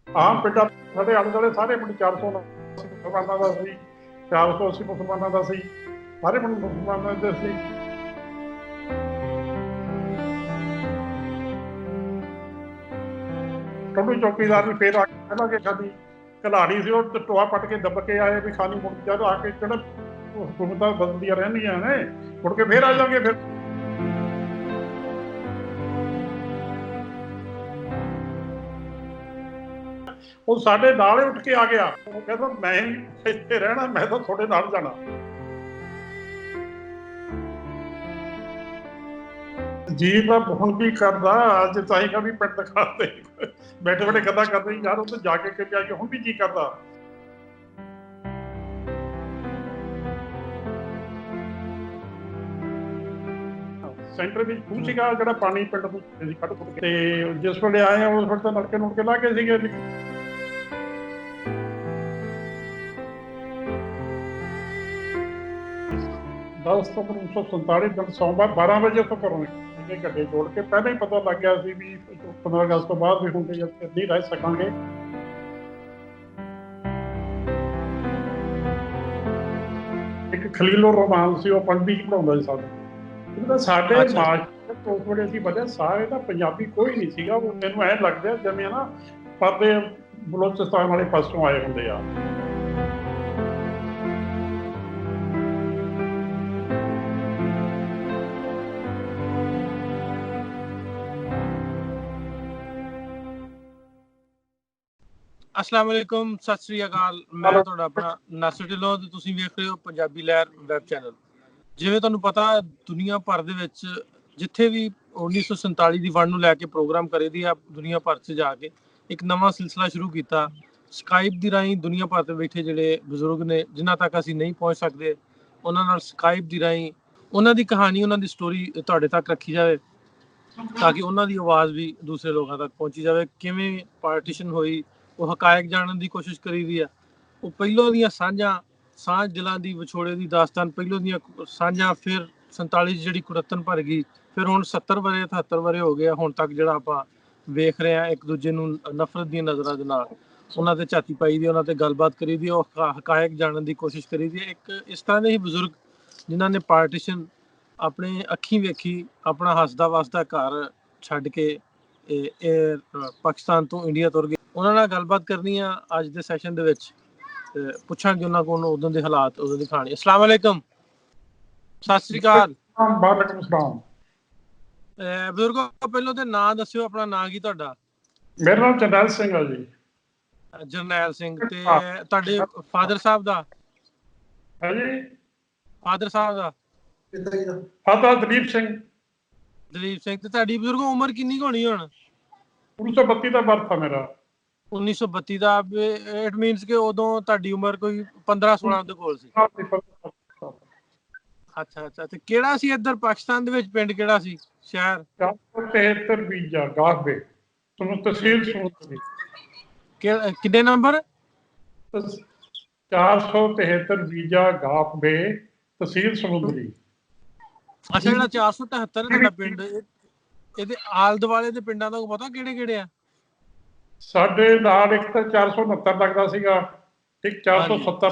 ਆਮ ਪਿੰਡਾਂ ਸਾਡੇ ਆਲੇ ਦੁਆਲੇ ਸਾਰੇ ਪਿੰਡ 480 ਮੁਸਲਮਾਨਾਂ ਦਾ ਸੀ, 480 ਮੁਸਲਮਾਨਾਂ ਦਾ ਸੀ, ਸਾਰੇ ਪਿੰਡ ਮੁਸਲਮਾਨਾਂ ਦੇ ਸੀ। ਟੋਡੂ ਚੌਕੀਦਾਰ ਵੀ ਫੇਰ ਆ ਕੇ ਪਹਿਲਾਂ ਕਿ ਸਾਡੀ ਘਲਾੜੀ ਸੀ, ਉਹ ਟੋਆ ਪੱਟ ਕੇ ਦੱਬ ਕੇ ਆਏ ਵੀ ਖਾਲੀ ਮੁੜ ਜਦ ਆ ਕੇ ਕਿਹੜਾ ਹੁਕੂਮਤਾਂ ਬਦਲਦੀਆਂ ਰਹਿੰਦੀਆਂ ਨੇ, ਮੁੜ ਕੇ ਫੇਰ ਆ ਜਾਵਾਂਗੇ। ਫਿਰ ਉਹ ਸਾਡੇ ਨਾਲ ਹੀ ਉੱਠ ਕੇ ਆ ਗਿਆ, ਉਹ ਕਹਿੰਦਾ ਮੈਂ ਇੱਥੇ ਰਹਿਣਾ, ਮੈਂ ਤਾਂ ਤੁਹਾਡੇ ਨਾਲ ਜਾਣਾ। ਜੀ ਤਾਂ ਹੁਣ ਵੀ ਕਰਦਾ, ਅੱਜ ਚਾਹੀਦਾ ਵੀ ਪਿੰਡ ਦਿਖਾ ਦੇ, ਬੈਠੇ ਬੈਠੇ ਗੱਲਾਂ ਕਰਦੇ ਯਾਰ ਉੱਥੇ ਜਾ ਕੇ ਕਿਹਾ ਕਿ ਹੁਣ ਵੀ ਜੀ ਕਰਦਾ। ਸੈਂਟਰ ਵਿੱਚ ਖੂਹ ਸੀਗਾ ਜਿਹੜਾ ਪਾਣੀ ਪਿੰਡ ਤੋਂ ਕੱਢ ਕੁੱਟ ਕੇ, ਤੇ ਜਿਸ ਵੇਲੇ ਆਏ ਆ ਉਸ ਵੇਲੇ ਤਾਂ ਨਲਕੇ ਨੁਲਕੇ ਲਾ ਕੇ ਸੀਗੇ। 10/1947 ਦਿਨ ਸੋਮਵਾਰ 12 ਵਜੇ ਤੋਂ ਘਰੋਂ ਨਿਕਲੇ, ਗੱਡੇ ਜੋੜ ਕੇ ਪਹਿਲਾਂ ਹੀ ਪਤਾ ਲੱਗ ਗਿਆ ਸੀ ਵੀ 15 ਅਗਸਤ ਤੋਂ ਬਾਅਦ ਵੀ ਹੁਣ ਨਹੀਂ ਰਹਿ ਸਕਾਂਗੇ। ਇੱਕ ਖਲੀਲੁਰ ਰਹਿਮਾਨ ਸੀ, ਉਹ ਪੰਡਿਤ ਜੀ ਪੜਾਉਂਦਾ ਸੀ ਸਾਨੂੰ। ਸਾਡੇ ਮਾਸਟਰ ਉਸ ਵੇਲੇ ਅਸੀਂ ਵਧਿਆ ਸਾਰੇ ਤਾਂ ਪੰਜਾਬੀ ਕੋਈ ਨਹੀਂ ਸੀਗਾ। ਉਹ ਮੈਨੂੰ ਐਂ ਲੱਗਦਾ ਜਿਵੇਂ ਨਾ ਪਰਦੇ ਬਲੋਚਿਸਤਾਨ ਵਾਲੇ ਪਾਸੋਂ ਆਏ ਹੁੰਦੇ ਆ। अस्सलाम वालेकुम, सत श्री अकाल। मैं ਤੁਹਾਡਾ ਆਪਣਾ ਨਾਸਰ ਢਿੱਲੋਂ ਤੇ ਤੁਸੀਂ ਵੇਖ ਰਹੇ ਹੋ ਪੰਜਾਬੀ ਲਹਿਰ ਵੈਬ ਚੈਨਲ। ਜਿਵੇਂ ਤੁਹਾਨੂੰ ਪਤਾ ਦੁਨੀਆ ਭਰ ਦੇ ਵਿੱਚ ਜਿੱਥੇ ਵੀ 1947 ਦੀ ਵੰਡ ਨੂੰ ਲੈ ਕੇ ਪ੍ਰੋਗਰਾਮ ਕਰੇ ਦੀ ਆ, ਦੁਨੀਆ ਭਰ 'ਚ ਜਾ ਕੇ ਇੱਕ ਨਵਾਂ ਸਿਲਸਿਲਾ ਸ਼ੁਰੂ ਕੀਤਾ। ਸਕਾਈਪ ਦੀ ਰਾਹੀਂ ਦੁਨੀਆ ਭਰ 'ਤੇ ਬੈਠੇ ਜਿਹੜੇ ਬਜ਼ੁਰਗ ਨੇ ਜਿਨ੍ਹਾਂ ਤੱਕ ਅਸੀਂ ਨਹੀਂ ਪਹੁੰਚ ਸਕਦੇ, ਉਹਨਾਂ ਨਾਲ ਸਕਾਈਪ ਦੀ ਰਾਹੀਂ ਉਹਨਾਂ ਦੀ ਕਹਾਣੀ, ਉਹਨਾਂ ਦੀ ਸਟੋਰੀ ਤੁਹਾਡੇ ਤੱਕ ਰੱਖੀ ਜਾਵੇ ਤਾਂ ਕਿ ਉਹਨਾਂ ਦੀ ਆਵਾਜ਼ ਵੀ ਦੂਸਰੇ ਲੋਕਾਂ ਤੱਕ ਪਹੁੰਚੀ ਜਾਵੇ। ਕਿਵੇਂ ਪਾਰਟੀਸ਼ਨ ਹੋਈ ਉਹ ਹਕਾਇਕ ਜਾਣਨ ਦੀ ਕੋਸ਼ਿਸ਼ ਕਰੀ ਦੀ ਆ। ਉਹ ਪਹਿਲੋਂ ਦੀਆਂ ਸਾਂਝ ਦਿਲਾਂ ਦੀ ਵਿਛੋੜੇ ਦੀ ਦਾਸਤਾਨ, ਪਹਿਲੋਂ ਦੀਆਂ ਸਾਂਝਾਂ, ਫਿਰ 47 ਜਿਹੜੀ ਕੁੜੱਤਨ ਭਰ ਗਈ, ਫਿਰ ਹੁਣ 70 ਵਰੇ 73 ਵਰੇ ਹੋ ਗਏ ਹੁਣ ਤੱਕ ਜਿਹੜਾ ਆਪਾਂ ਵੇਖ ਰਹੇ ਹਾਂ ਇੱਕ ਦੂਜੇ ਨੂੰ ਨਫ਼ਰਤ ਦੀਆਂ ਨਜ਼ਰਾਂ ਦੇ ਨਾਲ ਉਹਨਾਂ ਤੇ ਝਾਤੀ ਪਾਈ ਦੀ, ਉਹਨਾਂ ਤੇ ਗੱਲਬਾਤ ਕਰੀ ਦੀ, ਉਹ ਹਕਾਇਕ ਜਾਣਨ ਦੀ ਕੋਸ਼ਿਸ਼ ਕਰੀ ਦੀ। ਇੱਕ ਇਸ ਤਰ੍ਹਾਂ ਦੇ ਹੀ ਬਜ਼ੁਰਗ ਜਿਨ੍ਹਾਂ ਨੇ ਪਾਰਟੀਸ਼ਨ ਆਪਣੇ ਅੱਖੀਂ ਵੇਖੀ, ਆਪਣਾ ਹੱਸਦਾ ਵਸਦਾ ਘਰ ਛੱਡ ਕੇ ਇਹ ਪਾਕਿਸਤਾਨ ਤੋਂ ਇੰਡੀਆ ਤੁਰ ਗਏ, ਉਹਨਾਂ ਨਾਲ ਗੱਲਬਾਤ ਕਰਨੀ ਆ ਅੱਜ ਦੇ ਸੈਸ਼ਨ ਦੇ ਵਿੱਚ। ਪੁੱਛਾਂਗੇ ਉਹਨਾਂ ਕੋਲ ਉਦੋਂ ਦੇ ਹਾਲਾਤ, ਉਦੋਂ ਦੀ ਕਹਾਣੀ। अस्सलाम वालेकुम, ਸਤਿ ਸ੍ਰੀ ਅਕਾਲ। ਵਾਲੇਕੁਮ ਸਲਾਮ। ਬਜ਼ੁਰਗੋ ਪਹਿਲਾਂ ਤੇ ਨਾਂ ਦੱਸਿਓ, ਆਪਣਾ ਨਾਂ ਕੀ ਤੁਹਾਡਾ? ਮੇਰਾ ਨਾਮ ਜਰਨੈਲ ਸਿੰਘ ਆ ਜੀ। ਜਰਨੈਲ ਸਿੰਘ। ਤੇ ਤੁਹਾਡੇ ਫਾਦਰ ਸਾਹਿਬ ਦਾ? ਹਾਂਜੀ, ਫਾਦਰ ਸਾਹਿਬ ਦਾ ਫਾਦਰ ਦਲੀਪ ਸਿੰਘ। ਦਲੀਪ ਸਿੰਘ। ਤੇ ਤੁਹਾਡੀ ਬਜ਼ੁਰਗੋ ਉਮਰ ਕਿੰਨੀ ਕੁ ਹੋਣੀ ਹੁਣ? 1932 ਦਾ ਬਰਥ ਆ ਮੇਰਾ। 1932 ਦਾ। ਇਟ ਮੀਨਸ ਕਿ ਉਦੋਂ ਤੁਹਾਡੀ ਉਮਰ ਕੋਈ 15-16 ਦੇ ਕੋਲ ਸੀ। ਅੱਛਾ ਅੱਛਾ। ਤੇ ਕਿਹੜਾ ਸੀ ਇੱਧਰ ਪਾਕਿਸਤਾਨ ਦੇ ਵਿੱਚ, ਪਿੰਡ ਕਿਹੜਾ ਸੀ, ਸ਼ਹਿਰ? 473 ਬੀਜਾ ਗਾਫਬੇ, ਤੁਹਾਨੂੰ ਤਹਿਸੀਲ ਸਮੁੰਦਰੀ। ਕਿੰਨੇ ਨੰਬਰ? 473 ਬੀਜਾ ਗਾਫਬੇ, ਤਹਿਸੀਲ ਸਮੁੰਦਰੀ। ਅੱਛਾ, ਜਿਹੜਾ 473 ਤੁਹਾਡਾ ਪਿੰਡ, ਇਹਦੇ ਆਲੇ ਦੁਆਲੇ ਦੇ ਪਿੰਡਾਂ ਦਾ ਪਤਾ ਕਿਹੜੇ ਕਿਹੜੇ ਆ? ਸਾਡੇ ਨਾਲ ਇੱਕ ਤਾਂ 469 ਲੱਗਦਾ ਸੀਗਾ, ਇੱਕ 470,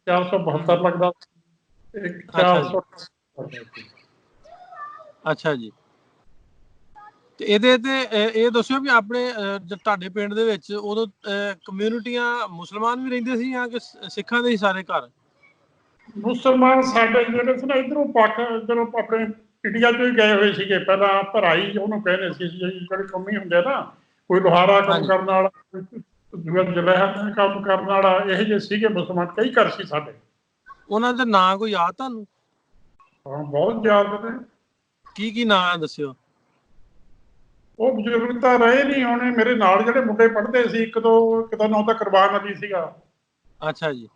472 ਲੱਗਦਾ, ਇੱਕ 400। ਅੱਛਾ ਜੀ। ਤੇ ਇਹਦੇ ਤੇ ਇਹ ਦੱਸਿਓ ਵੀ ਆਪਣੇ ਤੁਹਾਡੇ ਪਿੰਡ ਦੇ ਵਿੱਚ ਉਦੋਂ ਕਮਿਊਨਿਟੀਆਂ ਮੁਸਲਮਾਨ ਵੀ ਰਹਿੰਦੇ ਸੀ ਜਾਂ ਕਿ ਸਿੱਖਾਂ ਦੇ ਹੀ ਸਾਰੇ ਘਰ? ਮੁਸਲਮਾਨ ਸਾਡੇ ਜਿਹੜੇ ਸੀ ਨਾ ਇੱਧਰੋਂ ਜਦੋਂ ਆਪਣੇ ਇੰਡੀਆ ਤੋਂ ਹੀ ਗਏ ਹੋਏ ਸੀਗੇ। ਪਹਿਲਾਂ ਭਰਾਈ ਉਹਨੂੰ ਕਹਿੰਦੇ ਸੀ, ਜਿਹੜੇ ਕੰਮੀ ਹੁੰਦੇ ਨਾ, ਕੋਈ ਲੋਹਾਰਾ ਕੰਮ ਕਰਨ ਵਾਲਾ, ਜਲੈਹਰ ਕੰਮ ਕਰਨ ਵਾਲਾ, ਇਹੋ ਜਿਹੇ ਸੀਗੇ ਮੁਸਲਮਾਨ, ਕਈ ਘਰ ਸੀ ਸਾਡੇ। ਉਹਨਾਂ ਦੇ ਨਾਂ ਕੋਈ ਯਾਦ ਤੁਹਾਨੂੰ? ਹਾਂ, ਬਹੁਤ ਯਾਦ ਨੇ। ਕੀ ਨਾਂ ਦੱਸਿਓ। ਉਹ ਬਜ਼ੁਰਗ ਤਾਂ ਰਹੇ ਨਹੀਂ ਹੋਣੇ, ਮੇਰੇ ਨਾਲ ਜਿਹੜੇ ਮੁੰਡੇ ਪੜ੍ਹਦੇ ਸੀ, ਇੱਕ ਦਾ ਨਾਂ ਤਾਂ ਕੁਰਬਾਨ ਅਲੀ ਸੀਗਾ। ਅੱਛਾ ਜੀ।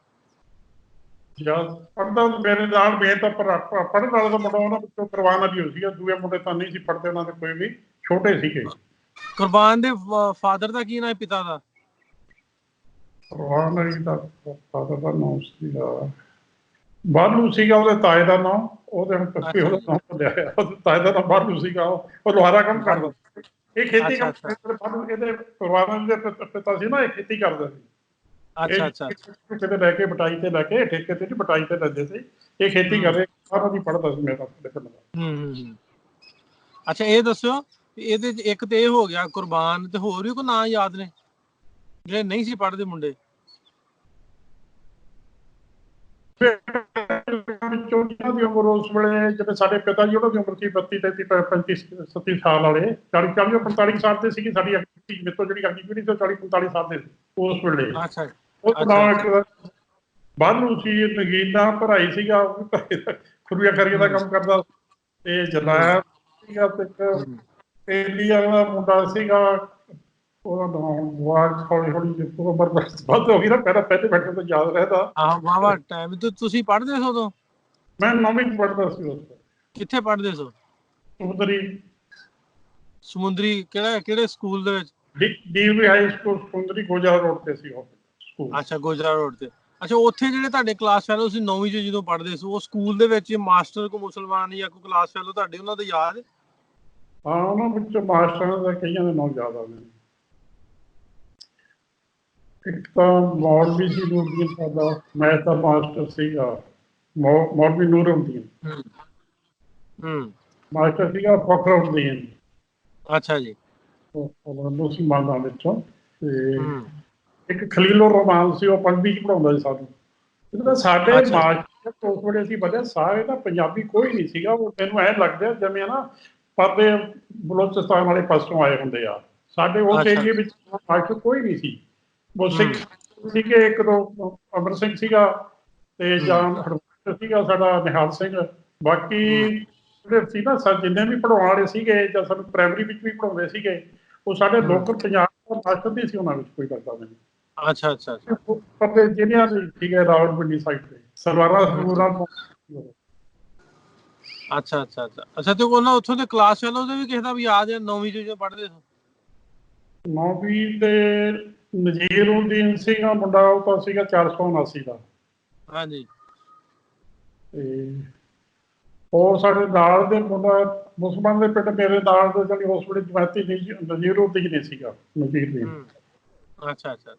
ਪੜ੍ਹਦਾ ਮੇਰੇ ਨਾਲ, ਮੇਰੇ ਤਾਂ ਪੜ੍ਹਨ ਵਾਲਾ ਦਾ ਮੁੰਡਾ ਉਹਨਾਂ ਵਿੱਚੋਂ ਕੁਰਬਾਨ ਅਲੀ ਹੋ ਸੀਗਾ। ਦੂਏ ਮੁੰਡੇ ਤਾਂ ਨਹੀਂ ਸੀ ਪੜ੍ਹਦੇ, ਉਹਨਾਂ ਦੇ ਕੋਈ ਵੀ, ਛੋਟੇ ਸੀਗੇ। ਕੁਰਬਾਨ ਦੇ ਫਾਦਰ ਦਾ ਕੀ ਨਾਂ ਹੈ, ਪਿਤਾ ਦਾ? ਕੁਰਬਾਨ ਅਲੀ ਦਾ ਫਾਦਰ ਦਾ ਨਾਮ ਸੀਗਾ ਬਾਲੂ ਸੀਗਾ, ਉਹਦੇ ਤਾਏ ਦਾ ਨਾਮ, ਉਹਦੇ ਹੁਣ ਉਹਦਾ ਨਾਮ ਲਿਆ, ਉਹਦੇ ਤਾਏ ਦਾ ਨਾਮ ਬਾਲੂ ਸੀਗਾ। ਉਹ ਲੋਹਾਰਾ ਕੰਮ ਕਰਦਾ। ਇਹ ਖੇਤੀ ਅੱਛਾ ਕੰਮ ਅੱਛਾ ਸਾਨੂੰ ਇਹਦੇ ਪਰਿਵਾਰਾਂ ਦੇ ਪਿਤਾ ਸੀ ਨਾ, ਇਹ ਖੇਤੀ ਕਰਦੇ ਸੀ। ਅੱਛਾ ਇਹ ਅੱਛਾ ਠੇਕੇ ਤੇ ਲੈ ਕੇ ਬਟਾਈ ਤੇ ਲੈ ਕੇ ਠੇਕੇ ਤੇ ਬਟਾਈ ਤੇ ਲੈਂਦੇ ਸੀ। ਇਹ ਖੇਤੀ ਹੂੰ ਕਰਦੇ ਸਾਰਾ ਦੀ ਪੜ੍ਹਦਾ ਸੀ ਮੇਰਾ ਸਾਡੇ ਪਿੰਡ ਦਾ। ਹੂੰ। ਅੱਛਾ ਇਹ ਦੱਸਿਓ ਵੀ ਇਹਦੇ ਚ ਇੱਕ ਤੇ ਇਹ ਹੋ ਗਿਆ ਕੁਰਬਾਨ, ਤੇ ਹੋਰ ਵੀ ਕੋਈ ਨਾਂ ਯਾਦ ਨੇ ਜਿਹੜੇ ਨਹੀਂ ਸੀ ਪੜ੍ਹਦੇ ਮੁੰਡੇ? ਵਿੱਚੋਂ ਜਿਹਨਾਂ ਦੀ ਉਮਰ ਉਸ ਵੇਲੇ, ਜਿਵੇਂ ਸਾਡੇ ਪਿਤਾ ਜੀ ਉਹਨਾਂ ਦੀ ਉਮਰ ਸੀ 32 33 35 37 ਸਾਲ ਵਾਲੇ, 40 40 45 ਸਾਲ ਦੇ ਸੀਗੇ। ਸਾਡੀ ਮੇਰੇ ਤੋਂ ਜਿਹੜੀ ਅਗਲੀ ਪੀੜ੍ਹੀ ਤੋਂ 40 45 ਸਾਲ ਦੇ ਉਸ ਵੇਲੇ। ਅੱਛਾ ਉਹ ਅੱਛਾ ਨਾਂ ਅੱਛਾ ਇੱਕ ਬਾਹਰੋਂ ਸੀ, ਨਗੀਨਾ ਭਰਾਈ ਸੀਗਾ, ਉਹ ਵੀ ਖੁਰੀਆ ਖਰੀਆ ਦਾ ਹੂੰ ਕੰਮ ਕਰਦਾ। ਤੇ ਹੂੰ ਜਲਾਇਆ ਸੀਗਾ ਤੇ ਇੱਕ ਹੂੰ ਤੇਲੀ ਵਾਲਾ ਮੁੰਡਾ ਸੀਗਾ, ਉਹਦਾ ਨਾਮ ਵਾਜ ਹੌਲੀ ਹੌਲੀ ਜਿੱਤੋਂ ਉਮਰ ਵੱਧ ਹੋ ਗਈ ਨਾ, ਪਹਿਲੇ ਬੈਠੇ ਤੋਂ ਯਾਦ ਰਹਿੰਦਾ। ਆਹ ਵਾਵਾ ਟਾਈਮ ਤੇ ਤੁਸੀਂ ਪੜ੍ਹਦੇ ਸੋ ਉਦੋਂ? ਮੈਂ 9ਵੀਂ ਚ ਪੜ੍ਹਦਾ ਸੀ ਉਸ ਵੇਲੇ। ਕਿੱਥੇ ਪੜ੍ਹਦੇ ਸੋ? ਸਮੁੰਦਰੀ ਸਮੁੰਦਰੀ ਕਿਹੜੇ ਸਕੂਲ ਦੇ ਵਿੱਚ? ਡੀਏਵੀ ਹਾਈ ਸਕੂਲ ਸਮੁੰਦਰੀ ਗੋਜਾ ਰੋਡ ਤੇ ਸੀ ਉਹ ਸਕੂਲ। ਅੱਛਾ ਗੋਜਰਾ ਰੋਡ ਤੇ। ਅੱਛਾ ਉੱਥੇ ਜਿਹੜੇ ਤੁਹਾਡੇ ਕਲਾਸ ਫੈਲੋ ਸੀ 9ਵੀਂ ਚ ਜਦੋਂ ਪੜ੍ਹਦੇ ਸੀ, ਉਹ ਸਕੂਲ ਦੇ ਵਿੱਚ ਮਾਸਟਰ ਕੋ ਮੁਸਲਮਾਨ ਜਾਂ ਕੋਈ ਕਲਾਸ ਫੈਲੋ ਤੁਹਾਡੇ ਉਹਨਾਂ ਦਾ ਯਾਦ? ਹਾਂ, ਉਹਨਾਂ ਵਿੱਚੋਂ ਮਾਸਟਰਾਂ ਦਾ ਕਈਆਂ ਦੇ ਨਾਮ ਯਾਦ ਆ ਮੈਨੂੰ। ਇੱਕ ਤਾਂ ਮੌਲਵੀ ਸੀ ਨੂਰਦੀਨ, ਸਾਡਾ ਮੈਥ ਦਾ ਮਾਸਟਰ ਸੀਗਾ, ਮੌਲਵੀ ਨੂਰਉদ্ਦੀਨ। ਹੂੰ ਮਾਸਟਰ ਸੀਗਾ ਫਖਰਉদ্ਦੀਨ, ਅੱਛਾ ਜੀ। ਮੁਸਲਮਾਨਾਂ ਵਿੱਚੋਂ। ਤੇ ਹੂੰ ਇੱਕ ਖਲੀਲੁਰ ਰਹਿਮਾਨ ਸੀ, ਉਹ ਪੰਜਵੀਂ ਚ ਪੜ੍ਹਾਉਂਦਾ ਸੀ ਸਾਨੂੰ। ਜਦੋਂ ਸਾਡੇ ਅੱਛਾ ਮਾਸਟਰ ਉਸ ਵੇਲੇ ਅਸੀਂ ਵਧਿਆ ਸਾਰੇ ਨਾ, ਪੰਜਾਬੀ ਕੋਈ ਨਹੀਂ ਸੀਗਾ। ਉਹ ਮੈਨੂੰ ਐਂ ਲੱਗਦਾ ਜਿਵੇਂ ਨਾ ਪਰਦੇ ਬਲੋਚਿਸਤਾਨ ਵਾਲੇ ਪਾਸੋਂ ਆਏ ਹੁੰਦੇ ਆ। ਸਾਡੇ ਉਸ ਅੱਛਾ ਏਰੀਏ ਵਿੱਚ ਮਾਸਟਰ ਕੋਈ ਨਹੀਂ ਸੀ। ਉਹ ਹੂੰ ਸਿੱਖ ਸੀਗੇ, ਇੱਕ ਦੋ ਅਮਰ ਸਿੰਘ ਸੀਗਾ, ਤੇ ਜਾਂ ਹੂੰ ਹਰਬੰਸ ਸੀਗਾ ਸਾਡਾ ਨਿਹਾਲ ਸਿੰਘ। ਬਾਕੀ ਹੂੰ ਜਿਹੜੇ ਸੀ ਨਾ ਜਿੰਨੇ ਵੀ ਪੜ੍ਹਾਉਣ ਵਾਲੇ ਸੀਗੇ, ਜਾਂ ਸਾਨੂੰ ਪ੍ਰਾਇਮਰੀ ਵਿੱਚ ਵੀ ਪੜ੍ਹਾਉਂਦੇ ਸੀਗੇ, ਉਹ ਸਾਡੇ ਹੂੰ ਲੋਕਲ ਪੰਜਾਬ ਦਾ ਮਾਸਟਰ ਨਹੀਂ ਸੀ ਉਹਨਾਂ ਵਿੱਚ ਕੋਈ ਕਰਦਾ ਮੈਨੂੰ। ਅੱਛਾ ਅੱਛਾ ਅੱਛਾ ਪਰਦੇ ਜ਼ਿਲ੍ਹਿਆਂ ਦੇ ਸੀਗੇ, ਰਾਵਲਪਿੰਡੀ ਸਾਈਡ ਤੇ ਸਲਵਾਰਾਂ ਹੂੰ ਸਲੂਰਾਂ। ਅੱਛਾ ਅੱਛਾ ਅੱਛਾ ਅੱਛਾ। ਤੇ ਉਹਨਾਂ ਉੱਥੋਂ ਦੇ ਕਲਾਸ ਫੈਲੋ ਦੇ ਵੀ ਕਿਸੇ ਦਾ ਵੀ ਯਾਦ ਹੈ 9ਵੀਂ ਚ ਜੋ ਪੜ੍ਹਦੇ ਸੀ? 9ਵੀਂ ਤੇ ਨਜ਼ੀਰਉদ্ਦੀਨ ਸੀਗਾ ਮੁੰਡਾ, ਉਹ ਤਾਂ ਸੀਗਾ 479 ਦਾ। ਹਾਂਜੀ। ਤੇ ਹੋਰ ਸਾਡੇ ਨਾਲ ਦੇ ਮੁੰਡਾ ਮੁਸਲਮਾਨ ਦੇ ਪਿੰਡ ਮੇਰੇ ਨਾਲ ਦੇ, ਜਾਨੀ ਉਸ ਵੇਲੇ ਜਮਾਤੀ ਨਜ਼ੀਰਉদ্ਦੀਨ ਨਹੀਂ ਸੀਗਾ, ਨਜ਼ੀਰਉদ্ਦੀਨ। ਅੱਛਾ ਅੱਛਾ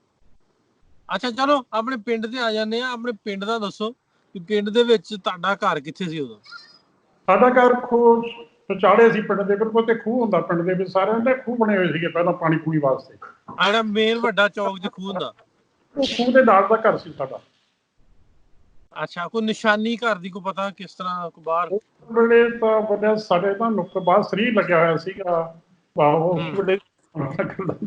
ਅੱਛਾ। ਚਲੋ ਆਪਣੇ ਪਿੰਡ ਤੇ ਆ ਜਾਂਦੇ ਆ। ਆਪਣੇ ਪਿੰਡ ਦਾ ਦੱਸੋ ਕਿ ਪਿੰਡ ਦੇ ਵਿੱਚ ਤੁਹਾਡਾ ਘਰ ਕਿੱਥੇ ਸੀ ਉਦੋਂ? ਸਾਡਾ ਘਰ ਖੂਹ ਵਿਚਾਲੇ ਸੀ ਪਿੰਡ ਦੇ ਬਿਲਕੁਲ, ਤੇ ਖੂਹ ਹੁੰਦਾ ਪਿੰਡ ਦੇ ਵਿੱਚ, ਸਾਰਿਆਂ ਦੇ ਖੂਹ ਬਣੇ ਹੋਏ ਸੀਗੇ ਪਹਿਲਾਂ ਪਾਣੀ ਪੂਣੀ ਵਾਸਤੇ। ਆ ਜਿਹੜਾ ਮੇਨ ਵੱਡਾ ਚੌਕ 'ਚ ਖੂਹ ਹੁੰਦਾ? ਉਹ ਖੂਹ ਦੇ ਨਾਲ ਦਾ ਘਰ ਸੀ ਸਾਡਾ। ਅੱਛਾ, ਕੋਈ ਨਿਸ਼ਾਨੀ ਘਰ ਦੀ ਕੋਈ ਪਤਾ ਕਿਸ ਤਰ੍ਹਾਂ ਕੋਈ ਬਾਹਰ? ਉਸ ਵੇਲੇ ਤਾਂ ਬੰਦੇ ਸਾਡੇ ਤਾਂ ਨੁੱਕਰ ਬਾਹਰ ਸਰੀਰ ਲੱਗਿਆ ਹੋਇਆ ਸੀਗਾ। ਉਸ ਵੇਲੇ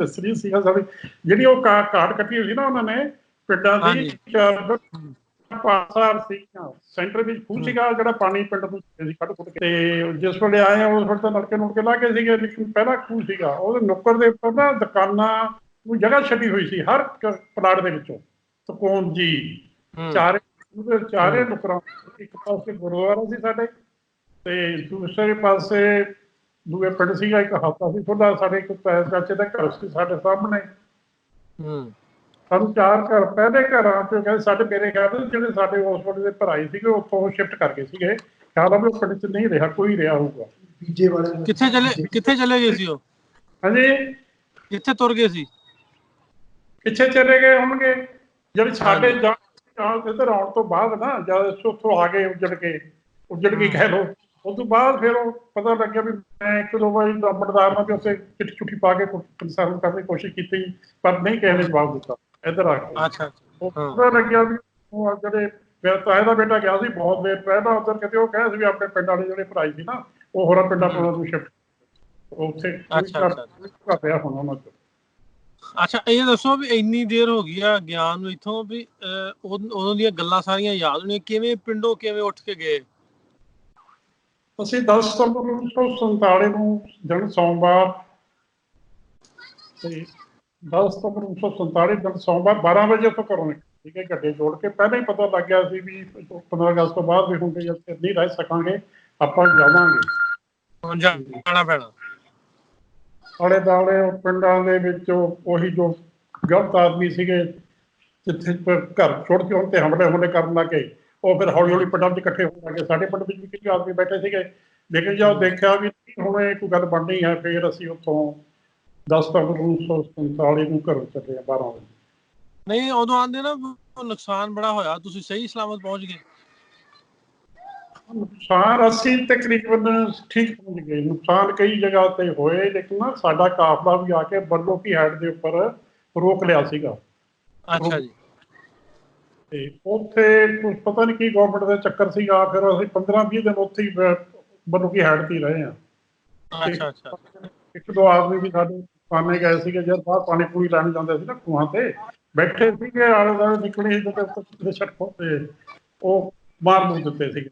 ਸਰੀਰ ਸੀਗਾ ਸਾਡੀ, ਜਿਹੜੀ ਉਹ ਕਾਟ ਕੱਟੀ ਹੋਈ ਸੀ ਨਾ ਉਹਨਾਂ ਨੇ ਪਿੰਡਾਂ ਦੀ, ਹਾਂਜੀ ਪਾਸਾ ਸੀਗਾ ਸੈਂਟਰ ਵਿੱਚ ਖੂਹ ਸੀਗਾ, ਜਿਹੜਾ ਪਾਣੀ ਪਿੰਡ ਨੂੰ ਸੀ ਕੱਢ ਕੁੱਟ ਕੇ। ਤੇ ਜਿਸ ਵੇਲੇ ਆਏ ਉਸ ਵੇਲੇ ਤਾਂ ਨਲਕੇ ਨੁਲਕੇ ਲਾ ਕੇ ਸੀਗੇ, ਲੇਕਿਨ ਪਹਿਲਾਂ ਖੂਹ ਸੀਗਾ। ਉਹਦੇ ਨੁੱਕਰ ਦੇ ਉੱਪਰ ਨਾ ਦੁਕਾਨਾਂ ਨੂੰ ਜਗ੍ਹਾ ਛੱਡੀ ਹੋਈ ਸੀ ਹਰ ਪਲਾਟ ਦੇ ਵਿੱਚੋਂ, ਸਕੂਨ ਜੀ ਚਾਰੇ ਨੁੱਕਰਾਂ। ਇੱਕ ਪਾਸੇ ਗੁਰਦੁਆਰਾ ਸੀ ਸਾਡੇ, ਤੇ ਦੂਸਰੇ ਪਾਸੇ ਦੂਏ ਪਿੰਡ ਸੀਗਾ, ਇੱਕ ਹਫ਼ਤਾ ਸੀ ਖੁੱਲ੍ਹਾ। ਸਾਡੇ ਇੱਕ ਚਾਚੇ ਦਾ ਘਰ ਸੀ ਸਾਡੇ ਸਾਹਮਣੇ। ਸਾਨੂੰ 4 ਘਰ, ਪਹਿਲੇ ਘਰਾਂ ਚੋਂ ਕਹਿੰਦੇ ਸਾਡੇ ਮੇਰੇ ਖਿਆਲ ਜਿਹੜੇ ਸਾਡੇ ਉਸ ਵੇਲੇ ਦੇ ਭਰਾਈ ਸੀਗੇ, ਉੱਥੋਂ ਸ਼ਿਫਟ ਕਰ ਗਏ ਸੀਗੇ। ਖਿਆਲ ਆ ਵੀ ਉਹ ਪਿੰਡ 'ਚ ਨਹੀਂ ਰਿਹਾ, ਕੋਈ ਰਿਹਾ ਹੋਊਗਾ। ਕਿੱਥੇ ਚਲੇ ਗਏ ਸੀ ਉਹ? ਹਾਂਜੀ, ਕਿੱਥੇ ਤੁਰ ਗਏ ਸੀ? ਪਿੱਛੇ ਚਲੇ ਗਏ ਹੋਣਗੇ ਜਦ ਸਾਡੇ ਇੱਧਰ ਆਉਣ ਤੋਂ ਬਾਅਦ ਨਾ, ਜਦ ਉੱਥੋਂ ਆ ਗਏ ਉੱਜੜ ਕੇ ਕਹਿ ਲਓ। ਉਸ ਤੋਂ ਬਾਅਦ ਫਿਰ ਉਹ ਪਤਾ ਲੱਗਿਆ ਵੀ ਮੈਂ ਇੱਕ ਦੋ ਵਾਰੀ ਲੰਬੜਦਾਰ ਨਾਲ ਵੀ ਉੱਥੇ ਚਿੱਠੀ ਚੁੱਠੀ ਪਾ ਕੇ ਕੰਸਰਨ ਕਰਨ ਦੀ ਕੋਸ਼ਿਸ਼ ਕੀਤੀ, ਪਰ ਨਹੀਂ ਕਿਸੇ ਨੇ ਜਵਾਬ ਦਿੱਤਾ ਇੱਧਰ ਆ ਕੇ। ਅੱਛਾ ਉਹ ਪਤਾ ਲੱਗਿਆ ਵੀ ਉਹ ਜਿਹੜੇ ਮੇਰਾ ਤਾਏ ਦਾ ਬੇਟਾ ਗਿਆ ਸੀ ਬਹੁਤ ਦੇਰ ਪਹਿਲਾਂ ਉੱਧਰ, ਕਿਤੇ ਉਹ ਕਹਿ ਸੀ ਵੀ ਆਪਣੇ ਪਿੰਡ ਵਾਲੇ ਜਿਹੜੇ ਭਰਾਈ ਸੀ ਨਾ, ਉਹ ਹੋਰਾਂ ਪਿੰਡਾਂ ਤੋਂ ਸ਼ਿਫਟ ਉੱਥੇ ਕਰ ਰਿਹਾ ਹੁਣ ਉਹਨਾਂ ਚ। ਅੱਛਾ ਇਹ ਦੱਸੋ ਵੀ ਇੰਨੀ ਦੇਰ ਹੋ ਗਈ ਆ ਗਿਆਨ ਨੂੰ ਇੱਥੋਂ, ਵੀ ਉਦੋਂ ਦੀਆਂ ਗੱਲਾਂ ਸਾਰੀਆਂ ਯਾਦ ਹੋਣੀਆਂ, ਕਿਵੇਂ ਪਿੰਡੋਂ ਕਿਵੇਂ ਉੱਠ ਕੇ ਗਏ? ਅਸੀਂ 10 ਸਤੰਬਰ 1947 ਨੂੰ ਦਿਨ ਸੋਮਵਾਰ, ਤੇ 10 ਸਤੰਬਰ 1947 ਦਿਨ ਸੋਮਵਾਰ 12 ਵਜੇ ਉੱਥੋਂ ਘਰੋਂ ਨਿਕਲੇ ਸੀਗੇ ਗੱਡੇ ਜੋੜ ਕੇ। ਪਹਿਲਾਂ ਹੀ ਪਤਾ ਲੱਗ ਗਿਆ ਸੀ ਵੀ 15 ਅਗਸਤ ਤੋਂ ਬਾਅਦ ਵੀ ਹੁਣ ਨਹੀਂ ਰਹਿ ਸਕਾਂਗੇ, ਆਪਾਂ ਜਾਵਾਂਗੇ, ਹੁਣ ਜਾਣਾ ਪੈਣਾ। ਆਲੇ ਦੁਆਲੇ ਪਿੰਡਾਂ ਦੇ ਵਿੱਚ ਉਹੀ ਜੋ ਗਲਤ ਆਦਮੀ ਸੀਗੇ, ਜਿੱਥੇ ਘਰ ਛੋੜ ਕੇ ਹੁਣ ਤੇ ਹਮਲੇ ਕਰਨ ਲੱਗੇ, ਉਹ ਫਿਰ ਹੌਲੀ ਹੌਲੀ ਪਿੰਡਾਂ 'ਚ ਇਕੱਠੇ ਹੋਣ ਲੱਗੇ। ਸਾਡੇ ਪਿੰਡ ਵਿੱਚ ਵੀ ਕਈ ਆਦਮੀ ਬੈਠੇ ਸੀਗੇ, ਲੇਕਿਨ ਜਦ ਦੇਖਿਆ ਵੀ ਹੁਣ ਇਹ ਕੋਈ ਗੱਲ ਬਣਨੀ ਹੈ, ਫਿਰ ਅਸੀਂ ਉੱਥੋਂ 10 ਸਤੰਬਰ 1947 ਨੂੰ ਘਰੋਂ ਚੱਲੇ ਆ 12 ਵਜੇ। ਨਹੀਂ, ਉਦੋਂ ਆਂਦੇ ਨਾ ਨੁਕਸਾਨ ਬੜਾ ਹੋਇਆ, ਤੁਸੀਂ ਸਹੀ ਸਲਾਮਤ ਪਹੁੰਚ ਗਏ? ਨੁਕਸਾਨ ਅਸੀਂ ਤਕਰੀਬਨ ਠੀਕ ਪਹੁੰਚ ਗਏ। ਨੁਕਸਾਨ ਕਈ ਜਗ੍ਹਾ ਤੇ ਹੋਏ, ਲੇਕਿਨ ਨਾ ਸਾਡਾ ਕਾਫਲਾ ਵੀ ਆ ਕੇ ਬੱਲੋ ਕੀ ਹੈਡ ਦੇ ਉੱਪਰ ਰੋਕ ਲਿਆ ਸੀਗਾ। ਅੱਛਾ ਜੀ। ਤੇ ਉੱਥੇ ਕੁਛ ਪਤਾ ਨਹੀਂ ਕੀ ਗਵਰਨਮੈਂਟ ਦਾ ਚੱਕਰ ਸੀਗਾ, ਫਿਰ ਅਸੀਂ 15-20 ਦਿਨ ਉੱਥੇ ਹੀ ਬੱਲੋ ਕੀ ਹੈਡ ਤੇ ਹੀ ਰਹੇ ਆ। ਅੱਛਾ ਅੱਛਾ। ਇੱਕ ਦੋ ਆਦਮੀ ਵੀ ਸਾਡੇ ਸਾਹਮਣੇ ਗਏ ਸੀਗੇ, ਜਦ ਬਾਹਰ ਪਾਣੀ ਪੂਰੀ ਲੈਣ ਜਾਂਦੇ ਸੀ ਨਾ ਖੂਹਾਂ ਤੇ, ਬੈਠੇ ਸੀਗੇ ਆਲੇ ਦੁਆਲੇ ਨਿਕਲੇ ਤੇ ਸੜਕੋਂ ਤੇ ਉਹ ਮਾਰ ਮੁਰ ਦਿੱਤੇ ਸੀਗੇ।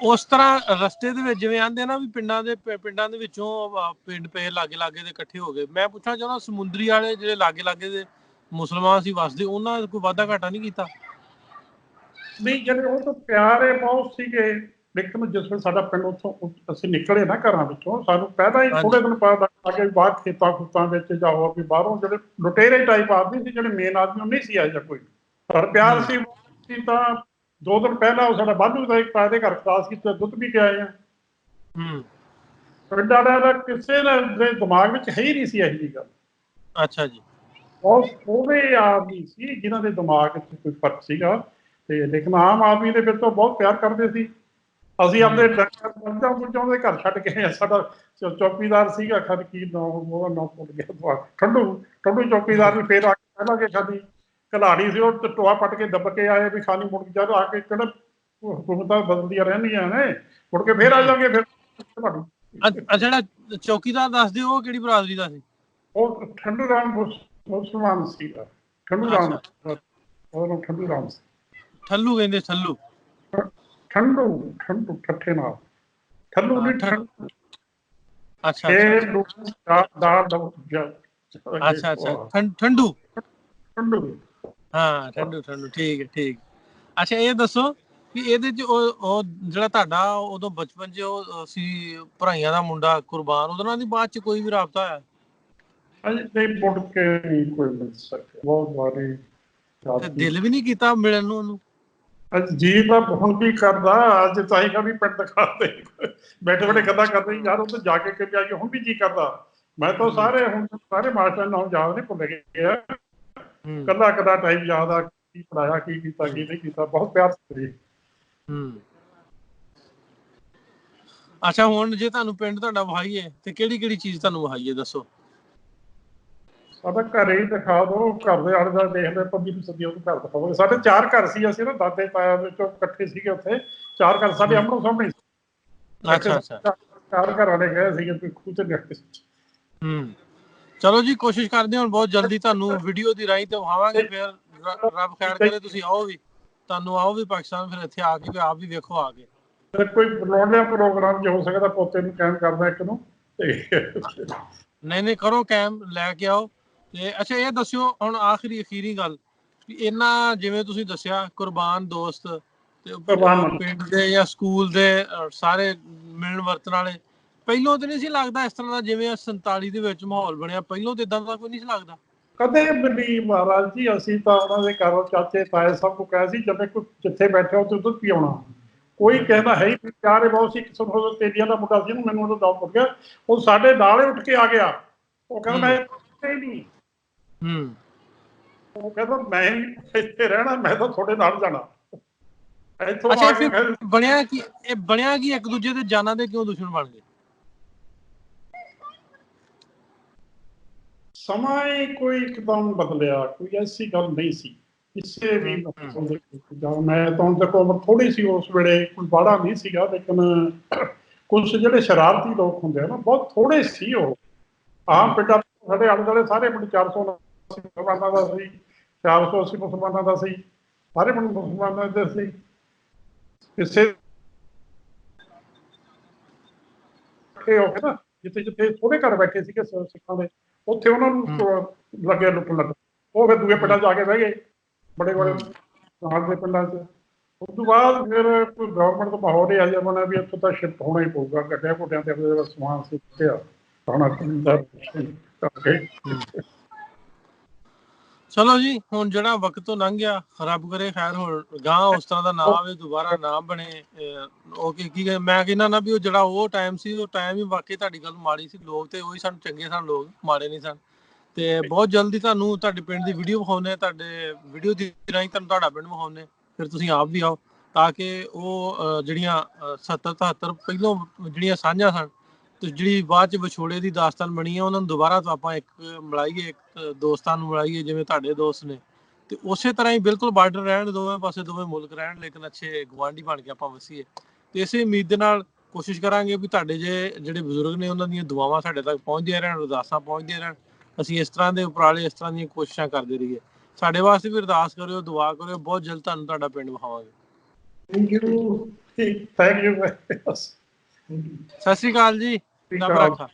ਉਸ ਤਰ੍ਹਾਂ ਰਸਤੇ ਦੇ ਵਿੱਚ ਜਿਵੇਂ ਆਂਦੇ ਨਾ ਵੀ ਪਿੰਡਾਂ ਦੇ ਵਿੱਚੋਂ ਪਿੰਡ ਪਏ ਲਾਗੇ ਲਾਗੇ ਦੇ ਇਕੱਠੇ ਹੋ ਗਏ। ਮੈਂ ਪੁੱਛਣਾ ਚਾਹੁੰਦਾ, ਸਮੁੰਦਰੀ ਵਾਲੇ ਜਿਹੜੇ ਲਾਗੇ ਲਾਗੇ ਦੇ ਮੁਸਲਮਾਨ ਸੀ ਵਸਦੇ, ਉਹਨਾਂ ਨੇ ਕੋਈ ਵਾਧਾ ਘਾਟਾ ਨਹੀਂ ਕੀਤਾ? ਨਹੀਂ, ਜਿਹੜੇ ਉਹ ਤਾਂ ਪਿਆਰੇ ਬਹੁਤ ਸੀਗੇ, ਲੇਕਿਨ ਜਿਸ ਵੇਲੇ ਸਾਡਾ ਪਿੰਡ ਉੱਥੋਂ ਅਸੀਂ ਨਿਕਲੇ ਨਾ ਘਰਾਂ ਵਿੱਚੋਂ, ਸਾਨੂੰ ਪਹਿਲਾਂ ਹੀ ਥੋੜੇ ਦਿਨ ਬਾਅਦ ਆ ਕੇ ਬਾਹਰ ਖੇਤਾਂ ਖੂਤਾਂ ਵਿੱਚ ਜਾਂ ਹੋਰ ਵੀ ਬਾਹਰੋਂ ਜਿਹੜੇ ਲੁਟੇਰੇ ਟਾਈਪ ਆਦਮੀ ਸੀ, ਜਿਹੜੇ ਮੇਨ ਆਦਮੀ, ਉਹ ਨਹੀਂ ਸੀ ਆਇਆ ਕੋਈ, ਪਰ ਪਿਆਰ ਸੀ ਤਾਂ 2 ਦਿਨ ਪਹਿਲਾਂ ਉਹ ਸਾਡਾ ਵਾਧੂ ਦਾ ਇੱਕ ਪਾਇਦੇ ਘਰ ਖਾਸ ਕੀਤਾ, ਦੁੱਧ ਵੀ ਕੇ ਆਏ ਆ। ਪਿੰਡ ਵਾਲਿਆਂ ਦਾ ਕਿਸੇ ਦੇ ਦਿਮਾਗ ਵਿੱਚ ਹੈ ਹੀ ਨਹੀਂ ਸੀ ਇਹੋ ਜਿਹੀ ਗੱਲ। ਅੱਛਾ ਜੀ। ਬਹੁਤ ਥੋੜੇ ਆਦਮੀ ਸੀ ਜਿਨ੍ਹਾਂ ਦੇ ਦਿਮਾਗ ਵਿੱਚ ਕੋਈ ਫਰਕ ਸੀਗਾ, ਤੇ ਲੇਕਿਨ ਆਮ ਆਦਮੀ ਦੇ ਵਿੱਚ ਤਾਂ ਬਹੁਤ ਪਿਆਰ ਕਰਦੇ ਸੀ। ਅਸੀਂ ਆਪਣੇ ਡੰਗਰਾਂ ਦੇ ਘਰ ਛੱਡ ਕੇ ਸਾਡਾ ਚੌਕੀਦਾਰ ਸੀਗਾ, ਖਰ ਕੀ ਉਹਦਾ ਨਾਂ ਭੁੱਲ ਗਿਆ, ਠੰਡੂ ਚੌਕੀਦਾਰ ਵੀ ਫੇਰ ਆ ਕੇ ਪਹਿਲਾਂ ਕਿ ਸਾਡੀ ਘਲਾੜੀ ਸੀ, ਉਹ ਟੋਆ ਪੱਟ ਕੇ ਦੱਬ ਕੇ ਆਏ ਵੀ ਖਾਲੀ ਮੁੜ ਜਦ ਆ ਕੇ ਕਿਹੜਾ ਹੁਕੂਮਤਾਂ ਬਦਲਦੀਆਂ ਰਹਿੰਦੀਆਂ ਨੇ, ਮੁੜ ਕੇ ਫੇਰ ਆ ਜਾਓਗੇ ਫਿਰ। ਜਿਹੜਾ ਚੌਕੀਦਾਰ ਦੱਸਦੇ ਉਹ ਕਿਹੜੀ ਬਰਾਦਰੀ ਦਾ ਸੀ? ਉਹ ਠੰਡੂ ਰਾਮ ਮੁਸਲਮਾਨ ਸੀਗਾ। ਠੰਡੂ ਰਾਮ, ਉਹਦਾ ਨਾਮ ਠੰਡੂ ਰਾਮ ਸੀ। ਠੱਲੂ ਕਹਿੰਦੇ? ਠੱਲੂ ਠੰਡੂ ਠੱਠੇ ਨਾਲ, ਠੱਲੂ ਨਹੀਂ ਠੰਡੂ। ਅੱਛਾ ਠੰਡੂ। ਹਾਂ, ਠੰਡੂ, ਠੀਕ ਹੈ ਠੀਕ। ਅੱਛਾ, ਇਹ ਦੱਸੋ ਵੀ ਇਹਦੇ ਚ ਉਹ ਜਿਹੜਾ ਤੁਹਾਡਾ ਉਦੋਂ ਬਚਪਨ ਚ ਉਹ ਸੀ ਭਰਾਈਆਂ ਦਾ ਮੁੰਡਾ ਕੁਰਬਾਨ, ਉਹਦੇ ਨਾਲ ਦੀ ਬਾਅਦ ਚ ਕੋਈ ਵੀ ਰਾਬਤਾ ਹੋਇਆ? ਨਹੀਂ, ਮੁੜ ਕੇ ਨਹੀਂ ਕੋਈ ਮਿਲ ਸਕਿਆ, ਬਹੁਤ ਵਾਰੀ। ਦਿਲ ਵੀ ਨਹੀਂ ਕੀਤਾ ਮਿਲਣ ਨੂੰ ਉਹਨੂੰ? ਜੀ ਤਾਂ ਹੁਣ ਵੀ ਕਰਦਾ, ਅੱਜ ਚਾਹੀਦਾ ਵੀ ਪਿੰਡ ਦਿਖਾ ਦੇ, ਬੈਠੇ ਬੈਠੇ ਗੱਲਾਂ ਕਰਦੇ ਯਾਰ ਉੱਥੇ ਜਾ ਕੇ ਕਿਤੇ ਆਈਏ, ਹੁਣ ਵੀ ਜੀ ਕਰਦਾ। ਮੈਂ ਤਾਂ ਹੁਣ ਸਾਰੇ ਮਾਸਟਰਾਂ ਨਾਮ ਯਾਦ ਨਹੀਂ ਭੁੱਲ ਗਏ ਆ, ਕੱਲਾ ਟਾਈਮ ਯਾਦ ਆ, ਕੀ ਪੜਾਇਆ, ਕੀ ਕੀਤਾ, ਕੀ ਨਹੀਂ ਕੀਤਾ, ਬਹੁਤ ਪਿਆਰ ਸੀ। ਅੱਛਾ, ਹੁਣ ਜੇ ਤੁਹਾਨੂੰ ਪਿੰਡ ਤੁਹਾਡਾ ਵਹਾਈਏ ਤੇ ਕਿਹੜੀ ਕਿਹੜੀ ਚੀਜ਼ ਤੁਹਾਨੂੰ ਵਹਾਈਏ ਦੱਸੋ? ਸਾਡਾ ਘਰੇ ਹੀ ਦਿਖਾ ਦੋ, ਘਰ ਦੇ ਆਲੇ ਦੁਆਲੇ ਦੇਖ ਲੈ, 25 ਸਦੀ ਉਹਨੂੰ ਘਰ ਦਿਖਾਵਾਂਗੇ। ਸਾਡੇ 4 ਘਰ ਸੀ, ਅਸੀਂ ਨਾ ਦਾਦੇ ਤਾਇਆ ਵਿੱਚੋਂ ਇਕੱਠੇ ਸੀਗੇ ਉੱਥੇ, 4 ਘਰ ਸਾਡੇ ਆਮਣੋ ਸਾਹਮਣੇ ਸੀ। ਅੱਛਾ ਅੱਛਾ। 4 ਘਰਾਂ ਦੇ ਗਏ ਸੀਗੇ ਖੂਹ ਤੇ ਨਿਕਲ। ਚਲੋ ਜੀ, ਕੋਸ਼ਿਸ਼ ਕਰਦੇ ਹਾਂ ਹੁਣ ਬਹੁਤ ਜਲਦੀ ਤੁਹਾਨੂੰ ਵੀਡੀਓ ਦੀ ਰਾਹੀਂ ਤੇ ਵਿਖਾਵਾਂਗੇ, ਫਿਰ ਰੱਬ ਖੈਰ ਕਰੇ ਤੁਸੀਂ ਆਓ ਵੀ, ਤੁਹਾਨੂੰ ਆਓ ਵੀ ਪਾਕਿਸਤਾਨ, ਫਿਰ ਇੱਥੇ ਆ ਕੇ ਆਪ ਵੀ ਵੇਖੋ ਆ ਕੇ। ਕੋਈ ਬਣਾਉਣ ਪ੍ਰੋਗਰਾਮ ਜੇ ਹੋ ਸਕਦਾ ਪੋਤੇ ਨੂੰ ਕਾਇਮ ਕਰਦਾ ਇੱਕ ਨੂੰ ਤੇ। ਨਹੀਂ ਕਰੋ, ਕਾਇਮ ਲੈ ਕੇ ਆਓ। ਤੇ ਅੱਛਾ, ਇਹ ਦੱਸਿਓ ਹੁਣ ਅਖੀਰੀ ਗੱਲ ਵੀ ਇਹਨਾਂ ਜਿਵੇਂ ਤੁਸੀਂ ਦੱਸਿਆ ਕੁਰਬਾਨ ਦੋਸਤ ਤੇ ਪਿੰਡ ਦੇ ਜਾਂ ਸਕੂਲ ਦੇ ਸਾਰੇ ਮਿਲਣ ਵਰਤਣ ਵਾਲੇ, ਪਹਿਲੋਂ ਤੇ ਨਹੀਂ ਸੀ ਲੱਗਦਾ ਇਸ ਤਰ੍ਹਾਂ ਦਾ ਜਿਵੇਂ 47 ਦੇ ਵਿੱਚ ਮਾਹੌਲ ਬਣਿਆ, ਪਹਿਲੋਂ ਤੇ ਇਦਾਂ ਦਾ ਕੋਈ ਨਹੀਂ ਸੀ ਲੱਗਦਾ? ਕਦੇ ਵੀ ਨਹੀਂ ਮਹਾਰਾਜ ਜੀ, ਅਸੀਂ ਤਾਂ ਉਹਨਾਂ ਦੇ ਘਰੋਂ ਚਾਚੇ ਤਾਏ ਸਭ ਨੂੰ ਕਿਹਾ ਸੀ, ਜਿਵੇਂ ਕੋਈ ਜਿੱਥੇ ਬੈਠੇ ਉੱਥੇ ਦੁੱਧ ਪਿਆਉਣਾ, ਕੋਈ ਕਹਿੰਦਾ ਹੈ ਹੀ ਪਿਆਰੇ ਬਹੁਤ ਸੀ। ਇੱਕ ਤੇਲੀਆਂ ਦਾ ਮੁੰਡਾ ਸੀ, ਮੈਨੂੰ ਉਹਦਾ ਨਾਮ ਭੁੱਲ ਗਿਆ, ਉਹ ਸਾਡੇ ਨਾਲ ਹੀ ਉੱਠ ਕੇ ਆ ਗਿਆ, ਉਹ ਕਹਿੰਦਾ ਮੈਂ ਨਹੀਂ, ਉਹ ਕਹਿੰਦਾ ਮੈਂ ਇੱਥੇ ਰਹਿਣਾ, ਮੈਂ ਤਾਂ ਤੁਹਾਡੇ ਨਾਲ ਜਾਣਾ। ਬਣਿਆ ਕੀ ਇੱਕ ਦੂਜੇ ਦੇ ਜਾਨਾਂ ਦੇ ਕਿਉਂ ਦੁਸ਼ਮਣ ਬਣ ਗਏ? ਸਮਾਂ ਕੋਈ ਇੱਕਦਮ ਬਦਲਿਆ, ਕੋਈ ਐਸੀ ਗੱਲ ਨਹੀਂ ਸੀ ਕਿਸੇ ਵੀ। ਮੈਂ ਤਾਂ ਹੁਣ ਤੱਕ ਉਮਰ ਥੋੜੀ ਸੀ ਉਸ ਵੇਲੇ, ਕੋਈ ਬਾੜਾ ਨਹੀਂ ਸੀਗਾ, ਲੇਕਿਨ ਕੁਝ ਜਿਹੜੇ ਸ਼ਰਾਰਤੀ ਲੋਕ ਹੁੰਦੇ ਆ ਨਾ, ਬਹੁਤ ਥੋੜੇ ਸੀ ਉਹ। ਆਮ ਪਿੰਡਾਂ ਸਾਡੇ ਆਲੇ ਦੁਆਲੇ ਸਾਰੇ ਪਿੰਡ 480 ਮੁਸਲਮਾਨਾਂ ਦਾ ਸੀ, 480 ਮੁਸਲਮਾਨਾਂ ਦਾ ਸੀ, ਸਾਰੇ ਪਿੰਡ ਮੁਸਲਮਾਨਾਂ ਦੇ ਸੀ। ਕਿਸੇ ਹੋ ਕੇ ਨਾ, ਜਿੱਥੇ ਥੋੜੇ ਘਰ ਬੈਠੇ ਸੀਗੇ ਸਿੱਖਾਂ ਦੇ, ਉੱਥੇ ਉਹਨਾਂ ਨੂੰ ਲੱਗਿਆ ਲੁੱਟਣ ਲੱਗ, ਉਹ ਫਿਰ ਦੂਏ ਪਿੰਡਾਂ 'ਚ ਆ ਕੇ ਬਹਿ ਗਏ, ਬੜੇ ਨਾਲ ਦੇ ਪਿੰਡਾਂ 'ਚ। ਉਸ ਤੋਂ ਬਾਅਦ ਫਿਰ ਕੋਈ ਗਵਰਨਮੈਂਟ ਦਾ ਮਾਹੌਲ ਇਹੋ ਜਿਹਾ ਬਣਿਆ ਵੀ ਇੱਥੋਂ ਤਾਂ ਸ਼ਿਫਟ ਹੋਣਾ ਹੀ ਪਊਗਾ, ਗੱਡਿਆਂ ਘੁੱਟਿਆਂ ਤੇ ਜਿਹੜਾ ਸਮਾਨ ਸੁੱਟਿਆ ਖਾਣਾ ਪੀਣ ਦਾ। ਚਲੋ ਜੀ, ਹੁਣ ਜਿਹੜਾ ਵਕਤ ਤੋਂ ਲੰਘ ਗਿਆ, ਰੱਬ ਕਰੇ ਖੈਰ ਹੁਣ ਗਾਂ ਉਸ ਤਰ੍ਹਾਂ ਦਾ ਨਾ ਆਵੇ, ਦੁਬਾਰਾ ਨਾ ਬਣੇ। ਉਹ ਕੀ ਮੈਂ ਕਹਿੰਦਾ ਨਾ ਵੀ ਉਹ ਜਿਹੜਾ ਉਹ ਟਾਈਮ ਸੀ, ਉਹ ਟਾਈਮ ਹੀ ਵਾਕਈ ਤੁਹਾਡੀ ਗੱਲ ਮਾੜੀ ਸੀ। ਲੋਕ ਤੇ ਉਹੀ ਸਨ ਚੰਗੇ ਸਨ, ਲੋਕ ਮਾੜੇ ਨਹੀਂ ਸਨ। ਤੇ ਬਹੁਤ ਜਲਦੀ ਤੁਹਾਨੂੰ ਤੁਹਾਡੇ ਪਿੰਡ ਦੀ ਵੀਡੀਓ ਵਿਖਾਉਂਦੇ, ਤੁਹਾਡੇ ਵੀਡੀਓ ਦੀ ਰਾਹੀਂ ਤੁਹਾਨੂੰ ਤੁਹਾਡਾ ਪਿੰਡ ਵਿਖਾਉਂਦੇ, ਫਿਰ ਤੁਸੀਂ ਆਪ ਵੀ ਆਓ ਤਾਂ ਕਿ ਉਹ ਜਿਹੜੀਆਂ 70 73 ਪਹਿਲੋਂ ਜਿਹੜੀਆਂ ਸਾਂਝਾਂ ਸਨ ਤੇ ਜਿਹੜੀ ਬਾਅਦ ਚ ਵਿਛੋੜੇ ਦੀ ਦਾਸਤਾਨ ਬਣੀ ਹੈ, ਉਹਨਾਂ ਨੂੰ ਦੁਬਾਰਾ ਤੋਂ ਆਪਾਂ ਇੱਕ ਮਿਲਾਈਏ, ਇੱਕ ਦੋਸਤਾਂ ਨੂੰ ਮਿਲਾਈਏ ਜਿਵੇਂ ਤੁਹਾਡੇ ਦੋਸਤ ਨੇ। ਤੇ ਉਸੇ ਤਰ੍ਹਾਂ ਹੀ ਬਿਲਕੁਲ ਬਾਰਡਰ ਰਹਿਣ, ਦੋਵੇਂ ਪਾਸੇ ਦੋਵੇਂ ਮੁਲਕ ਰਹਿਣ, ਲੇਕਿਨ ਅੱਛੇ ਗੁਆਂਢੀ ਬਣ ਕੇ ਆਪਾਂ ਵਸੀਏ। ਤੇ ਇਸੇ ਉਮੀਦ ਦੇ ਨਾਲ ਕੋਸ਼ਿਸ਼ ਕਰਾਂਗੇ ਵੀ ਤੁਹਾਡੇ ਜਿਹੜੇ ਬਜ਼ੁਰਗ ਨੇ ਉਹਨਾਂ ਦੀਆਂ ਦੁਆਵਾਂ ਸਾਡੇ ਤੱਕ ਪਹੁੰਚਦੀਆਂ ਰਹਿਣ, ਅਰਦਾਸਾਂ ਪਹੁੰਚਦੀਆਂ ਰਹਿਣ। ਅਸੀਂ ਇਸ ਤਰ੍ਹਾਂ ਦੇ ਉਪਰਾਲੇ, ਇਸ ਤਰ੍ਹਾਂ ਦੀਆਂ ਕੋਸ਼ਿਸ਼ਾਂ ਕਰਦੇ ਰਹੀਏ। ਸਾਡੇ ਵਾਸਤੇ ਵੀ ਅਰਦਾਸ ਕਰਿਓ, ਦੁਆ ਕਰਿਓ। ਬਹੁਤ ਜਲਦ ਤੁਹਾਨੂੰ ਤੁਹਾਡਾ ਪਿੰਡ ਵਿਖਾਵਾਂਗੇ। Thank you. Thank you very much. ਸਤਿ ਸ਼੍ਰੀ ਅਕਾਲ ਜੀ, ਰੱਬ ਰਾਖਾ।